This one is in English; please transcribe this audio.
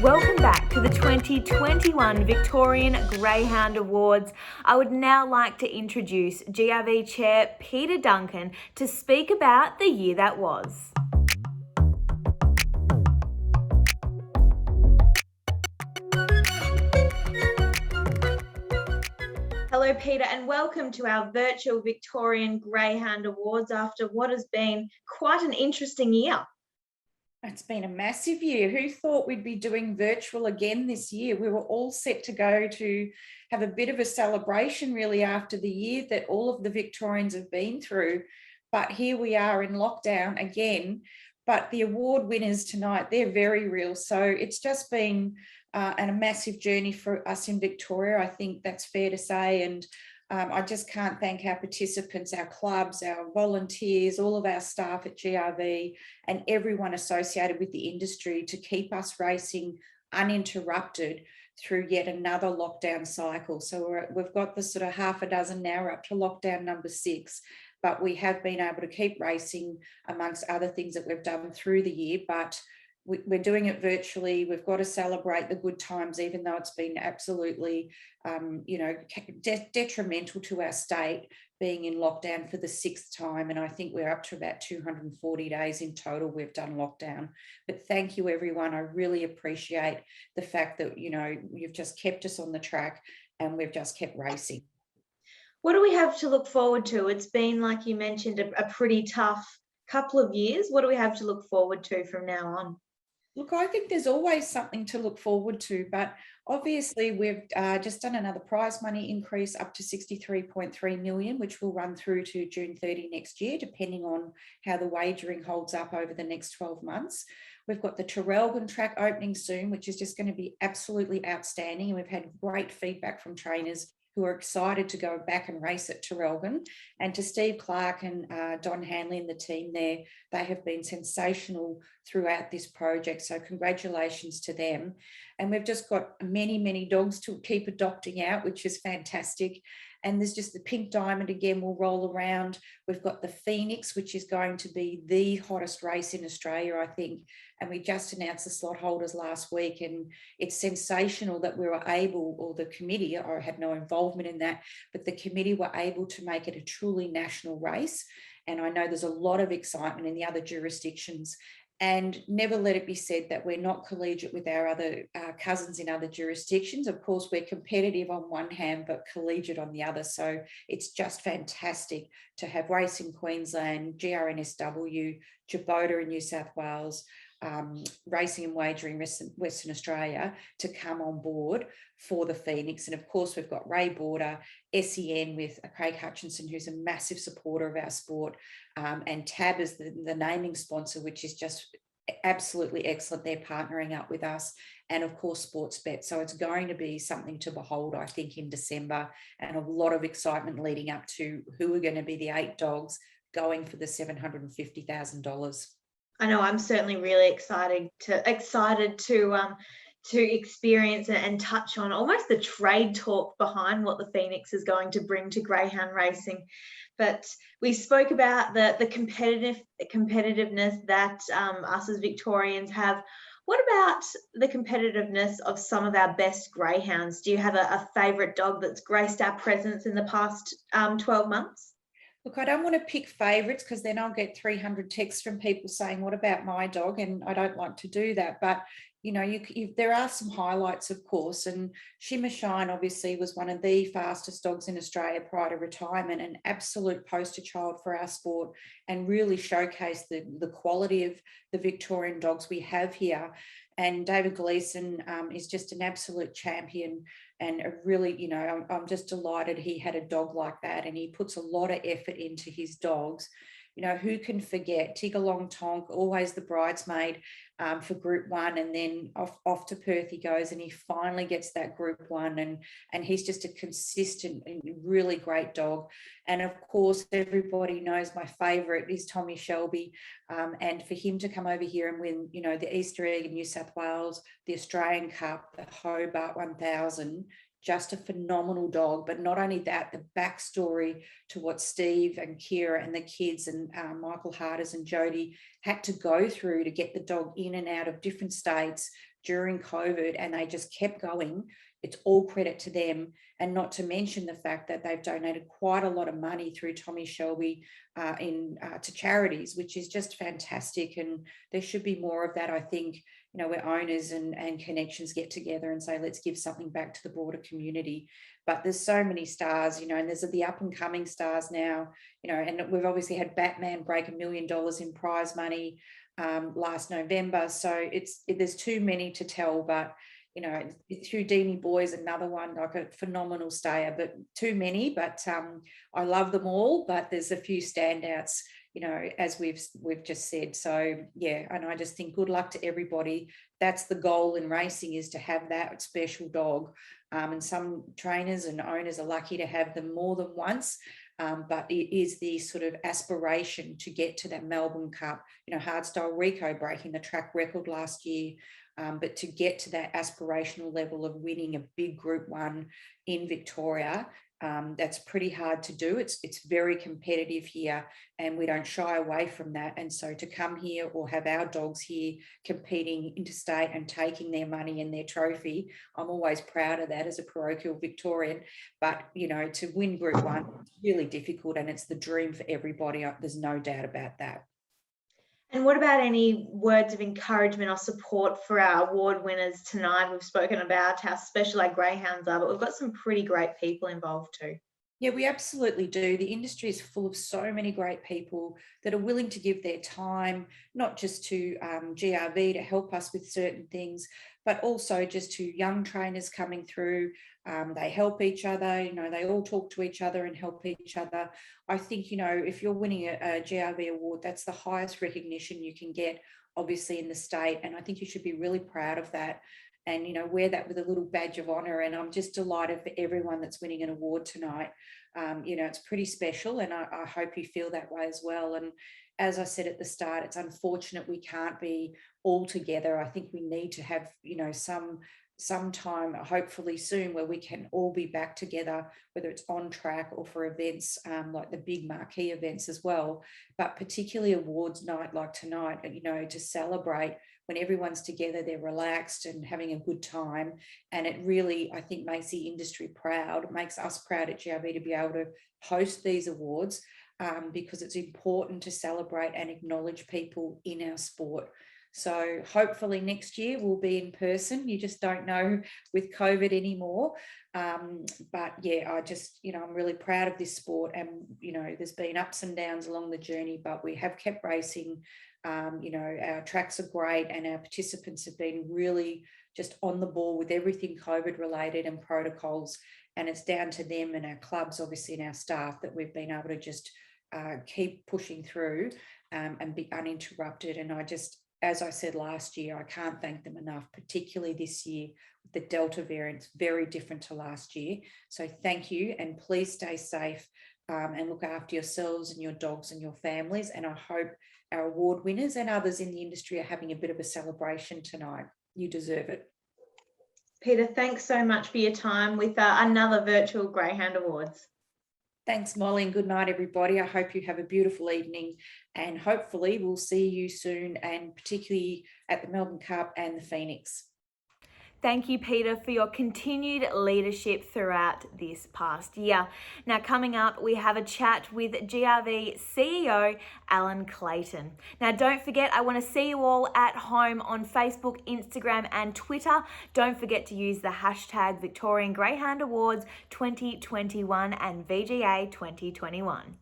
Welcome back to the 2021 Victorian Greyhound Awards. I would now like to introduce GRV Chair Peita Duncan to speak about the year that was. Hello, Peita, and welcome to our virtual Victorian Greyhound Awards after what has been quite an interesting year. It's been a massive year. Who thought we'd be doing virtual again this year? We were all set to go to have a bit of a celebration really after the year that all of the Victorians have been through. But here we are in lockdown again. But the award winners tonight, they're very real. So it's just been a massive journey for us in Victoria. I think that's fair to say. And I just can't thank our participants, our clubs, our volunteers, all of our staff at GRV and everyone associated with the industry to keep us racing uninterrupted through yet another lockdown cycle. So we've got the sort of half a dozen now, we're up to lockdown number 6, but we have been able to keep racing amongst other things that we've done through the year. But we're doing it virtually. We've got to celebrate the good times, even though it's been absolutely, detrimental to our state being in lockdown for the 6th time. And I think we're up to about 240 days in total we've done lockdown. But thank you, everyone. I really appreciate the fact that, you've just kept us on the track and we've just kept racing. What do we have to look forward to? It's been, like you mentioned, a pretty tough couple of years. What do we have to look forward to from now on? Look, I think there's always something to look forward to, but obviously we've just done another prize money increase up to 63.3 million, which will run through to June 30 next year, depending on how the wagering holds up over the next 12 months. We've got the Traralgon track opening soon, which is just going to be absolutely outstanding. And we've had great feedback from trainers who are excited to go back and race at Traralgon. And to Steve Clark and Don Hanley and the team there, they have been sensational throughout this project. So congratulations to them. And we've just got many, many dogs to keep adopting out, which is fantastic. And there's just the Pink Diamond again will roll around. We've got the Phoenix, which is going to be the hottest race in Australia, I think. And we just announced the slot holders last week. And it's sensational that we were able, or the committee, I had no involvement in that, but the committee were able to make it a truly national race. And I know there's a lot of excitement in the other jurisdictions. And never let it be said that we're not collegiate with our other cousins in other jurisdictions. Of course, we're competitive on one hand, but collegiate on the other. So it's just fantastic to have Race in Queensland, GRNSW, Jabota in New South Wales, Racing and Wagering Western Australia to come on board for the Phoenix. And of course, we've got Ray Border, SEN with Craig Hutchinson, who's a massive supporter of our sport, and TAB is the naming sponsor, which is just absolutely excellent. They're partnering up with us, and of course Sportsbet. So it's going to be something to behold, I think, in December, and a lot of excitement leading up to who are going to be the 8 dogs going for the $750,000. I know I'm certainly really excited to experience and touch on almost the trade talk behind what the Phoenix is going to bring to greyhound racing. But we spoke about the competitiveness that us as Victorians have. What about the competitiveness of some of our best greyhounds? Do you have a favourite dog that's graced our presence in the past 12 months? Look, I don't want to pick favourites because then I'll get 300 texts from people saying, what about my dog? And I don't like to do that. But, there are some highlights, of course. And Shimmer Shine obviously was one of the fastest dogs in Australia prior to retirement, an absolute poster child for our sport, and really showcased the quality of the Victorian dogs we have here. And David Gleeson is just an absolute champion, and really, I'm just delighted he had a dog like that, and he puts a lot of effort into his dogs. Who can forget Tigalong Tonk, always the bridesmaid for Group 1, and then off to Perth he goes, and he finally gets that Group 1, and he's just a consistent and really great dog. And of course, everybody knows my favourite is Tommy Shelby, and for him to come over here and win, the Easter Egg in New South Wales, the Australian Cup, the Hobart 1000, just a phenomenal dog. But not only that, the backstory to what Steve and Kira and the kids and Michael Harders and Jody had to go through to get the dog in and out of different states during COVID, and they just kept going. It's all credit to them, and not to mention the fact that they've donated quite a lot of money through Tommy Shelby to charities, which is just fantastic. And there should be more of that, I think, where owners and connections get together and say, let's give something back to the broader community. But there's so many stars, and there's the up and coming stars now, and we've obviously had Batman break $1 million in prize money last November. So there's too many to tell, but Houdini Boy's another one, like a phenomenal stayer, but too many. But I love them all, but there's a few standouts, as we've just said. So yeah, and I just think good luck to everybody. That's the goal in racing, is to have that special dog. And some trainers and owners are lucky to have them more than once. But it is the sort of aspiration to get to that Melbourne Cup, Hardstyle Rico breaking the track record last year. But to get to that aspirational level of winning a big Group 1 in Victoria, that's pretty hard to do. It's very competitive here, and we don't shy away from that. And so to come here or have our dogs here competing interstate and taking their money and their trophy, I'm always proud of that as a parochial Victorian. But, to win Group 1, it's really difficult, and it's the dream for everybody. There's no doubt about that. And what about any words of encouragement or support for our award winners tonight? We've spoken about how special our greyhounds are, but we've got some pretty great people involved too. Yeah, we absolutely do. The industry is full of so many great people that are willing to give their time, not just to GRV to help us with certain things, but also just to young trainers coming through. They help each other, they all talk to each other and help each other. I think, if you're winning a GRV award, that's the highest recognition you can get, obviously, in the state. And I think you should be really proud of that and, wear that with a little badge of honour. And I'm just delighted for everyone that's winning an award tonight. It's pretty special, and I hope you feel that way as well. And as I said at the start, it's unfortunate we can't be all together. I think we need to have, some time, hopefully soon, where we can all be back together, whether it's on track or for events like the big marquee events as well, but particularly awards night like tonight, to celebrate when everyone's together, they're relaxed and having a good time. And it really, I think, makes the industry proud. It makes us proud at GRV to be able to host these awards because it's important to celebrate and acknowledge people in our sport. So hopefully next year we'll be in person. You just don't know with COVID anymore. But yeah, I'm really proud of this sport, and, there's been ups and downs along the journey, but we have kept racing. Our tracks are great, and our participants have been really just on the ball with everything COVID related and protocols. And it's down to them and our clubs, obviously, and our staff, that we've been able to just keep pushing through and be uninterrupted. And as I said last year, I can't thank them enough, particularly this year with the Delta variant, very different to last year. So thank you, and please stay safe and look after yourselves and your dogs and your families. And I hope our award winners and others in the industry are having a bit of a celebration tonight. You deserve it. Peita, thanks so much for your time with another virtual Greyhound Awards. Thanks, Molly, and good night, everybody. I hope you have a beautiful evening, and hopefully we'll see you soon, and particularly at the Melbourne Cup and the Phoenix. Thank you, Peita, for your continued leadership throughout this past year. Now, coming up, we have a chat with GRV CEO, Alan Clayton. Now, don't forget, I want to see you all at home on Facebook, Instagram, and Twitter. Don't forget to use the hashtag Victorian Greyhound Awards 2021 and VGA 2021.